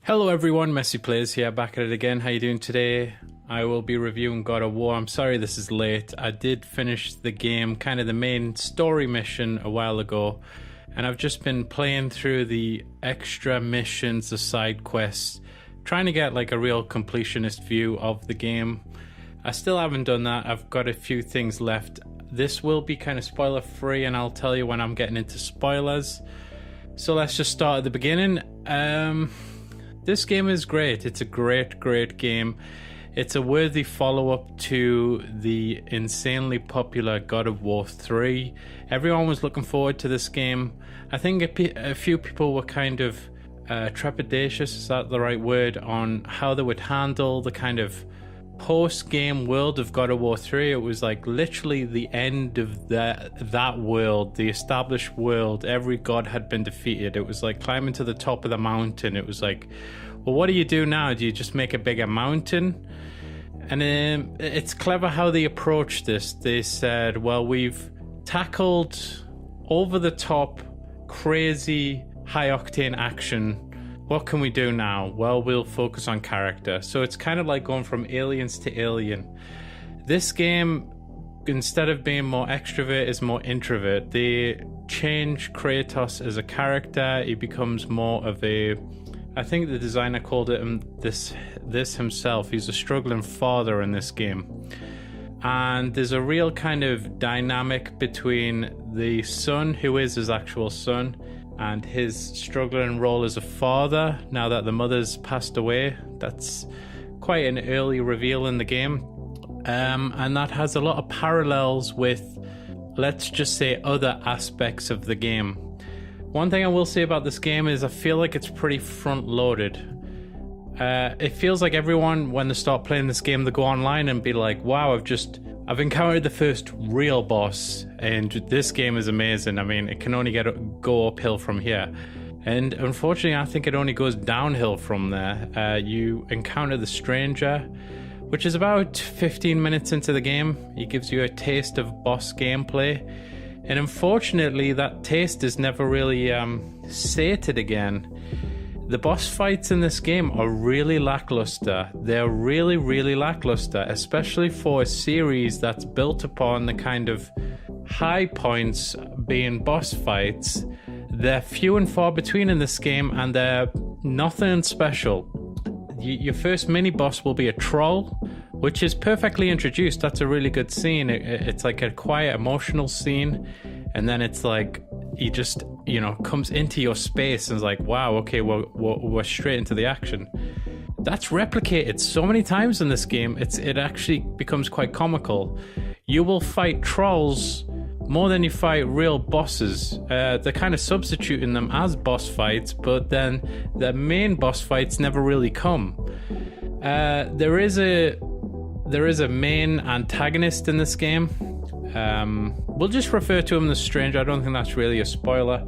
Hello everyone, MessyPlays here, back at it again. How you doing today? I will be reviewing God of War. I'm sorry this is late. I did finish the game, kind of the main story mission a while ago, and I've just been playing through the extra missions, the side quests, trying to get like a real completionist view of the game. I still haven't done that. I've got a few things left. This will be kind of spoiler free, and I'll tell you when I'm getting into spoilers. So let's just start at the beginning. This game is great. It's a great game. It's a worthy follow-up to the insanely popular God of War 3. Everyone was looking forward to this game. I think a few people were kind of trepidatious, is that the right word, on how they would handle the kind of post-game world of God of War 3. It was like literally the end of that world, the established world. Every god had been defeated. It was like climbing to the top of the mountain. It was like, well, what do you do now? Do you just make a bigger mountain? And it's clever how they approached this. They said, well, we've tackled over-the-top, crazy, high-octane action. What can we do now? Well, we'll focus on character. So it's kind of like going from aliens to alien. This game, instead of being more extrovert, is more introvert. They change Kratos as a character. He becomes more of a... I think the designer called it this himself. He's a struggling father in this game. And there's a real kind of dynamic between the son, who is his actual son, and his struggling role as a father now that the mother's passed away. That's quite an early reveal in the game. And that has a lot of parallels with, let's just say, other aspects of the game. One thing I will say about this game is I feel like it's pretty front-loaded. It feels like everyone, when they start playing this game, they go online and be like, wow, I've encountered the first real boss, and this game is amazing. I mean, it can only go uphill from here. And unfortunately, I think it only goes downhill from there. You encounter the stranger, which is about 15 minutes into the game. He gives you a taste of boss gameplay. And unfortunately, that taste is never really sated again. The boss fights in this game are really lackluster. They're really lackluster, especially for a series that's built upon the kind of high points being boss fights. They're few and far between in this game, and they're nothing special. Your first mini-boss will be a troll, which is perfectly introduced. That's a really good scene. It's like a quiet, emotional scene, and then it's like he just, comes into your space and is like, wow, okay, we're straight into the action. That's replicated so many times in this game, it actually becomes quite comical. You will fight trolls more than you fight real bosses. They're kind of substituting them as boss fights, but then the main boss fights never really come. There is a main antagonist in this game. We'll just refer to him as Stranger. I don't think that's really a spoiler.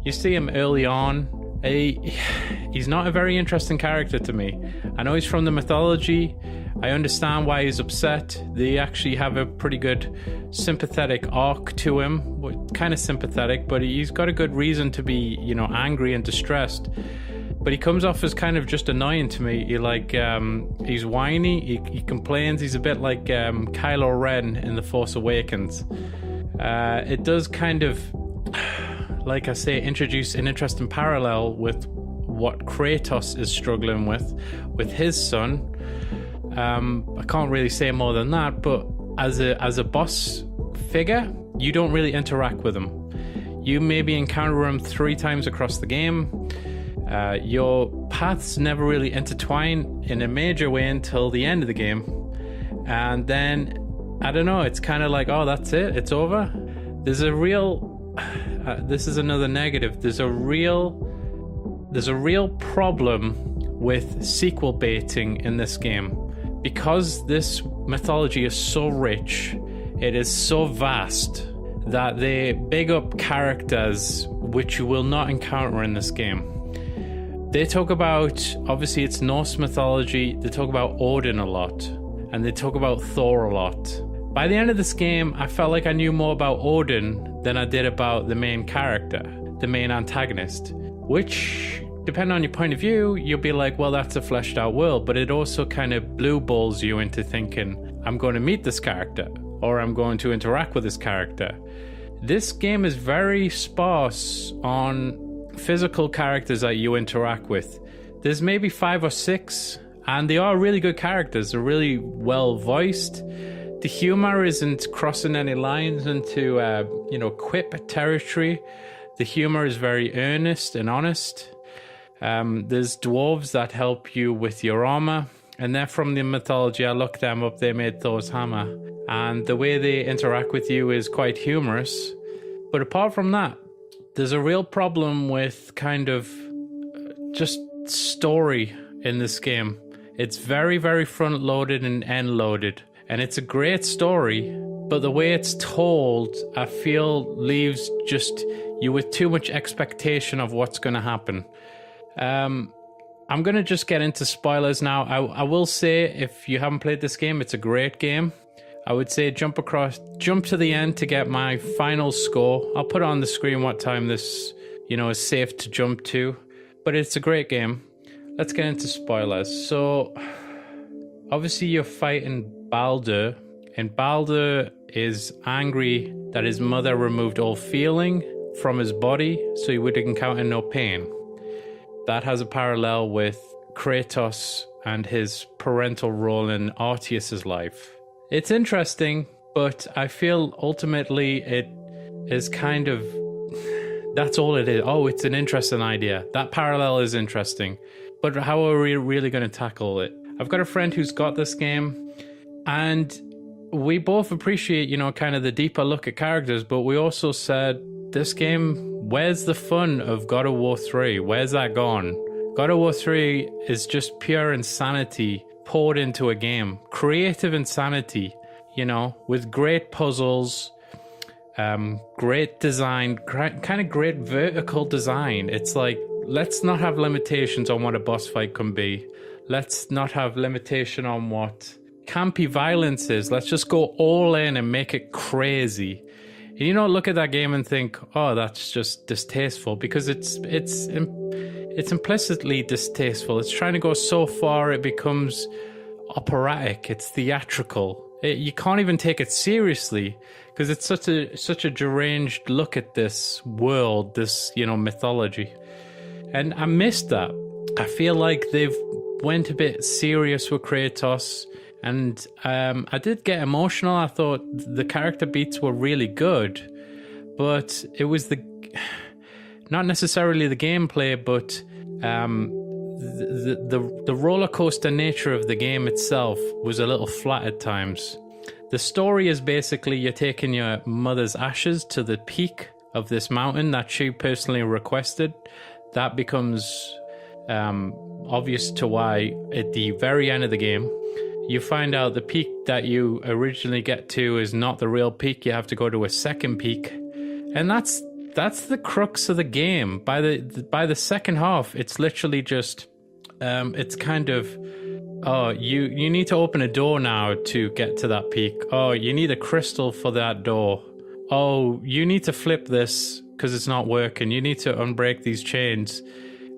You see him early on. He's not a very interesting character to me. I know he's from the mythology. I understand why he's upset. They actually have a pretty good sympathetic arc to him. Kind of sympathetic, but he's got a good reason to be, angry and distressed. But he comes off as kind of just annoying to me. He's whiny, he complains. He's a bit like Kylo Ren in The Force Awakens. It does kind of, like I say, introduce an interesting parallel with what Kratos is struggling with his son. I can't really say more than that, but as a boss figure, you don't really interact with him. You maybe encounter him 3 times across the game. Your paths never really intertwine in a major way until the end of the game. And then, I don't know, it's kind of like, oh, that's it, it's over. There's a real, this is another negative, there's a real problem with sequel baiting in this game. Because this mythology is so rich, it is so vast, that they big up characters which you will not encounter in this game. They talk about, obviously it's Norse mythology, they talk about Odin a lot, and they talk about Thor a lot. By the end of this game, I felt like I knew more about Odin than I did about the main character, the main antagonist, which depending on your point of view, you'll be like, well, that's a fleshed out world. But it also kind of blue balls you into thinking, I'm going to meet this character, or I'm going to interact with this character. This game is very sparse on physical characters that you interact with. There's maybe 5 or 6, and they are really good characters. They're really well voiced. The humor isn't crossing any lines into, quip territory. The humor is very earnest and honest. There's dwarves that help you with your armor, and they're from the mythology. I looked them up. They made Thor's hammer, and the way they interact with you is quite humorous. But apart from that, there's a real problem with kind of just story in this game. It's very, very front-loaded and end-loaded. And it's a great story, but the way it's told, I feel, leaves just you with too much expectation of what's going to happen. I'm going to just get into spoilers now. I will say, if you haven't played this game, it's a great game. I would say jump to the end to get my final score. I'll put on the screen what time this, is safe to jump to. But it's a great game. Let's get into spoilers. So, obviously you're fighting Baldur, and Baldur is angry that his mother removed all feeling from his body so he would encounter no pain. That has a parallel with Kratos and his parental role in Arceus's life. It's interesting, but I feel ultimately it is kind of, that's all it is. Oh, it's an interesting idea. That parallel is interesting. But how are we really going to tackle it? I've got a friend who's got this game, and we both appreciate, kind of the deeper look at characters, but we also said, this game, where's the fun of God of War 3? Where's that gone? God of War 3 is just pure insanity poured into a game. Creative insanity, with great puzzles, great design, kind of great vertical design. It's like, let's not have limitations on what a boss fight can be. Let's not have limitation on what campy violence is. Let's just go all in and make it crazy. And you don't look at that game and think, oh, that's just distasteful, because it's implicitly distasteful. It's trying to go so far it becomes operatic. It's theatrical. You can't even take it seriously because it's such a deranged look at this world, this mythology. And I missed that. I feel like they've went a bit serious with Kratos, and I did get emotional. I thought the character beats were really good, but it was not necessarily the gameplay, but the roller coaster nature of the game itself was a little flat at times. The story is basically you're taking your mother's ashes to the peak of this mountain that she personally requested. That becomes obvious to why at the very end of the game you find out the peak that you originally get to is not the real peak. You have to go to a second peak, and that's the crux of the game. By the second half, it's literally just it's kind of, oh, you need to open a door now to get to that peak. Oh, you need a crystal for that door. Oh, you need to flip this because it's not working. You need to unbreak these chains.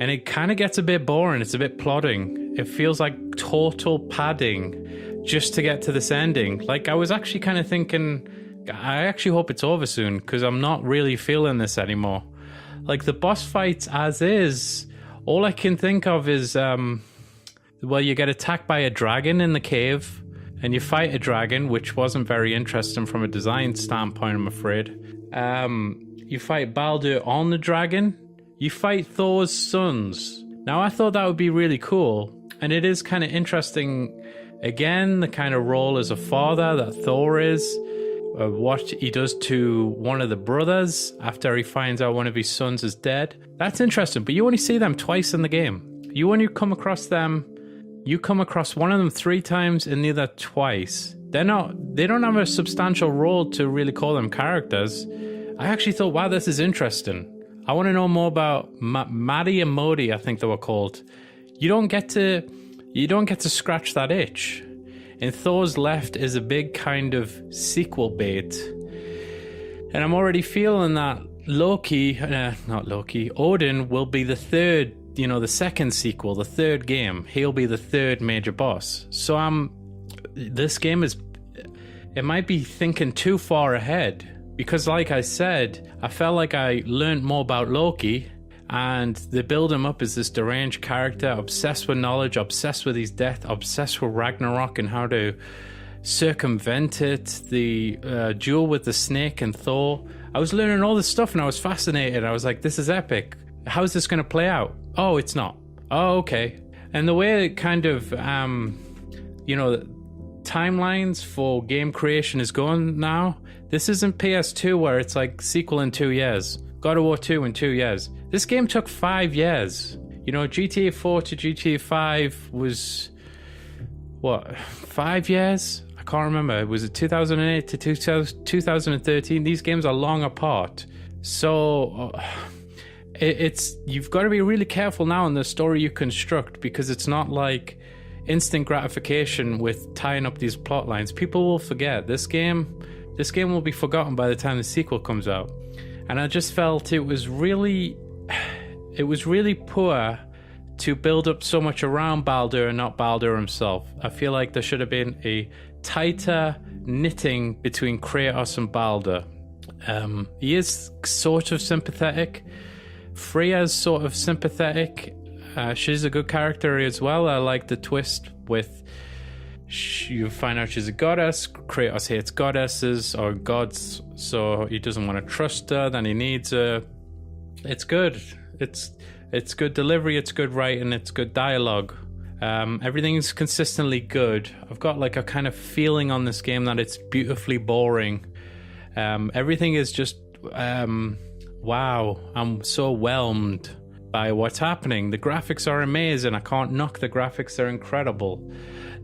And it kind of gets a bit boring. It's a bit plodding. It feels like total padding just to get to this ending. Like, I was actually kind of thinking, I actually hope it's over soon because I'm not really feeling this anymore. Like, the boss fights as is, all I can think of is, well, you get attacked by a dragon in the cave and you fight a dragon, which wasn't very interesting from a design standpoint, I'm afraid. You fight Baldur on the dragon. You fight Thor's sons. Now, I thought that would be really cool. And it is kind of interesting, again, the kind of role as a father that Thor is. What he does to one of the brothers after he finds out one of his sons is dead. That's interesting, but you only see them twice in the game. You only come across them, you come across one of them 3 times and the other twice. They don't have a substantial role to really call them characters. I actually thought, wow, this is interesting. I want to know more about Maddie and Modi, I think they were called. You don't get to scratch that itch. And Thor's Left is a big kind of sequel bait. And I'm already feeling that Odin will be the third the second sequel, the third game. He'll be the third major boss. So this game it might be thinking too far ahead, because like I said, I felt like I learned more about Loki, and they build him up as this deranged character, obsessed with knowledge, obsessed with his death, obsessed with Ragnarok and how to circumvent it, the duel with the snake and Thor. I was learning all this stuff and I was fascinated. I was like, this is epic. How's this going to play out? Oh, it's not. Oh, okay. And the way it kind of, timelines for game creation is going now, this isn't PS2 where it's like sequel in 2 years. God of War 2 in 2 years. This game took 5 years. GTA 4 to GTA 5 was, 5 years? I can't remember. Was it 2008 to 2013? These games are long apart. So you've got to be really careful now in the story you construct, because it's not like instant gratification with tying up these plot lines. People will forget. This game will be forgotten by the time the sequel comes out. And I just felt it was really poor to build up so much around Baldur and not Baldur himself. I feel like there should have been a tighter knitting between Kratos and Baldur. He is sort of sympathetic. Freya's sort of sympathetic. She's a good character as well. I like the twist with you find out she's a goddess. Kratos hates goddesses or gods, so he doesn't want to trust her. Then he needs her. It's good. It's good delivery. It's good writing. It's good dialogue. Everything's consistently good. I've got like a kind of feeling on this game that it's beautifully boring. Everything is just wow. I'm so whelmed by what's happening. The graphics are amazing. I can't knock the graphics. They're incredible.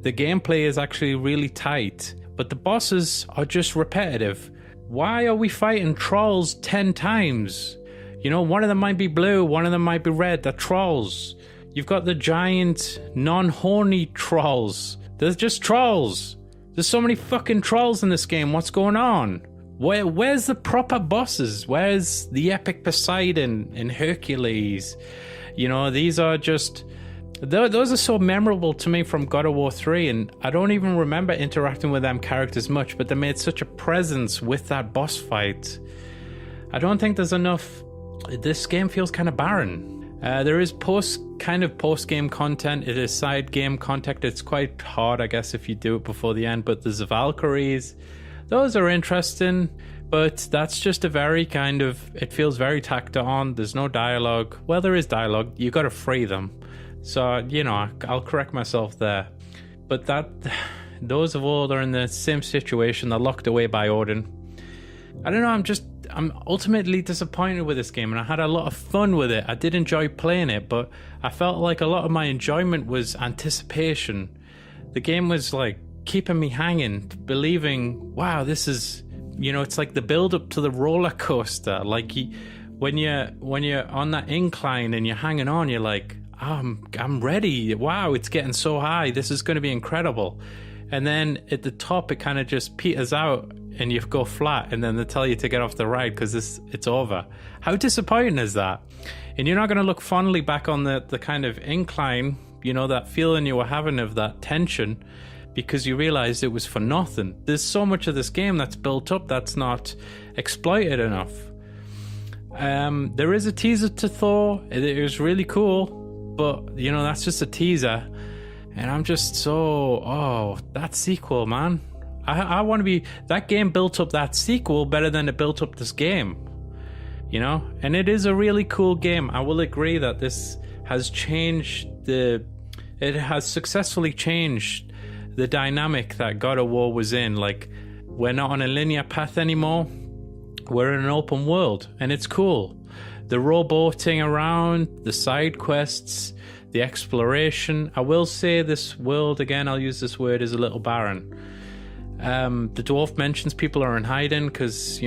The gameplay is actually really tight, but the bosses are just repetitive. Why are we fighting trolls 10 times? One of them might be blue, one of them might be red. They're trolls. You've got the giant, non-horny trolls. They're just trolls. There's so many fucking trolls in this game. What's going on? Where's the proper bosses? Where's the epic Poseidon and Hercules? These are just... Those are so memorable to me from God of War 3, and I don't even remember interacting with them characters much, but they made such a presence with that boss fight. I don't think there's enough... This game feels kind of barren. There is post-game content. It is side game content. It's quite hard, I guess, if you do it before the end, but there's the Valkyries. Those are interesting, but that's just a very kind of... It feels very tacked on. There's no dialogue. Well, there is dialogue. You got to free them. So, I'll correct myself there. But those of all are in the same situation. They're locked away by Odin. I don't know, I'm ultimately disappointed with this game, and I had a lot of fun with it. I did enjoy playing it, but I felt like a lot of my enjoyment was anticipation. The game was like keeping me hanging, believing, wow, this is, it's like the build up to the roller coaster. Like when you're on that incline and you're hanging on, you're like, I'm ready. Wow, it's getting so high. This is going to be incredible. And then at the top, it kind of just peters out and you go flat, and then they tell you to get off the ride because it's over. How disappointing is that? And you're not going to look fondly back on the kind of incline, that feeling you were having of that tension, because you realize it was for nothing. There's so much of this game that's built up that's not exploited enough. There is a teaser to Thor. It was really cool, but that's just a teaser, and I'm just so that sequel, man. I want to be... That game built up that sequel better than it built up this game, and it is a really cool game. I will agree that this has changed it has successfully changed the dynamic that God of War was in. Like, we're not on a linear path anymore. We're in an open world, and it's cool. The rowboating around, the side quests, the exploration. I will say this world, again, I'll use this word, is a little barren. The dwarf mentions people are in hiding because,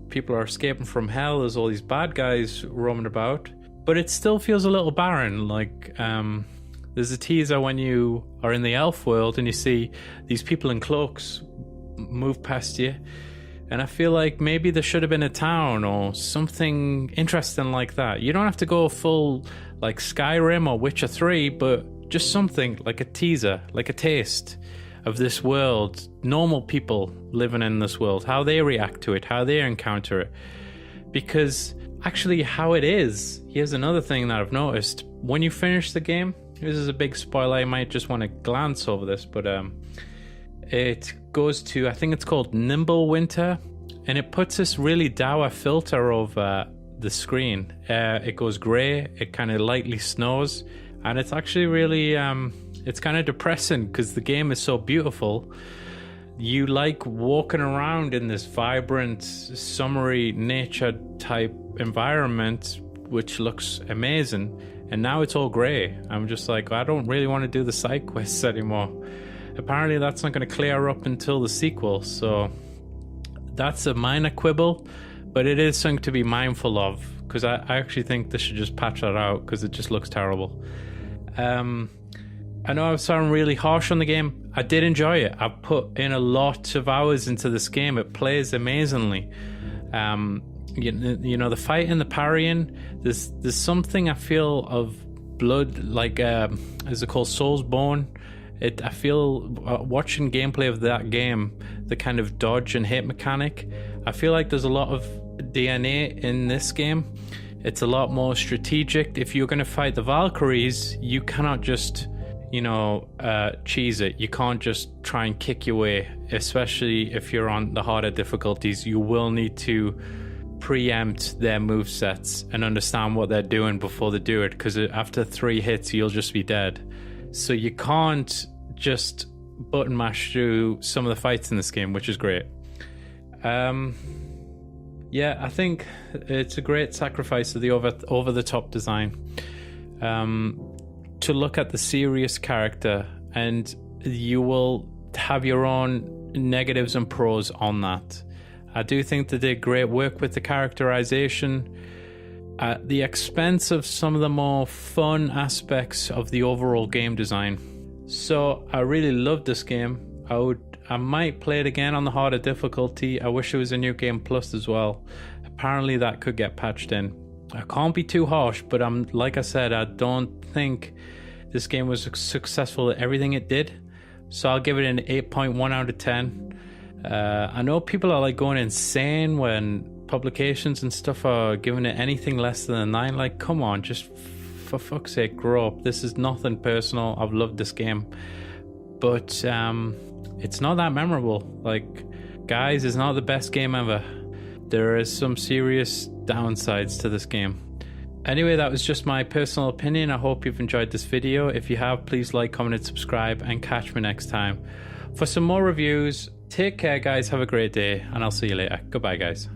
people are escaping from hell. There's all these bad guys roaming about. But it still feels a little barren. Like, there's a teaser when you are in the elf world and you see these people in cloaks move past you. And I feel like maybe there should have been a town or something interesting like that. You don't have to go full like Skyrim or Witcher 3, but just something like a teaser, like a taste of this world, normal people living in this world, how they react to it, how they encounter it. Because actually how it is, here's another thing that I've noticed. When you finish the game, this is a big spoiler, I might just want to glance over this, but it goes to, I think it's called Nimble Winter, and it puts this really dour filter over the screen. It goes grey, it kind of lightly snows, and it's actually really it's kind of depressing because the game is so beautiful. You like walking around in this vibrant, summery nature type environment, which looks amazing, and now it's all grey. I'm just like, I don't really want to do the side quests anymore. Apparently that's not going to clear up until the sequel, so that's a minor quibble, but it is something to be mindful of, because I actually think they should just patch that out because it just looks terrible. I know I was sounding really harsh on the game. I did enjoy it. I put in a lot of hours into this game. It plays amazingly. You know, the fight and the parrying, there's something I feel of blood, like is it called Soulsborne? I feel watching gameplay of that game, the kind of dodge and hit mechanic, I feel like there's a lot of DNA in this game. It's a lot more strategic. If you're going to fight the Valkyries, you cannot just, you know, cheese it. You can't just try and kick your way, especially if you're on the harder difficulties. You will need to preempt their movesets and understand what they're doing before they do it, because after 3 hits, you'll just be dead. So you can't just button mash through some of the fights in this game, which is great. Yeah, I think it's a great sacrifice of the over-the-top design. To look at the serious character, and you will have your own negatives and pros on that. I do think they did great work with the characterization at the expense of some of the more fun aspects of the overall game design. So I really loved this game. I might play it again on the harder difficulty. I wish there was a New Game Plus as well. Apparently that could get patched in. I can't be too harsh, but like I said, I don't think this game was successful at everything it did. So I'll give it an 8.1 out of 10. I know people are like going insane when publications and stuff are giving it anything less than a 9. Like, come on, just for fuck's sake, grow up. This is nothing personal. I've loved this game, but it's not that memorable. Like, guys, it's not the best game ever. There is some serious downsides to this game. Anyway, that was just my personal opinion. I hope you've enjoyed this video. If you have, please like, comment, and subscribe, and catch me next time for some more reviews. Take care, guys. Have a great day, and I'll see you later. Goodbye, guys.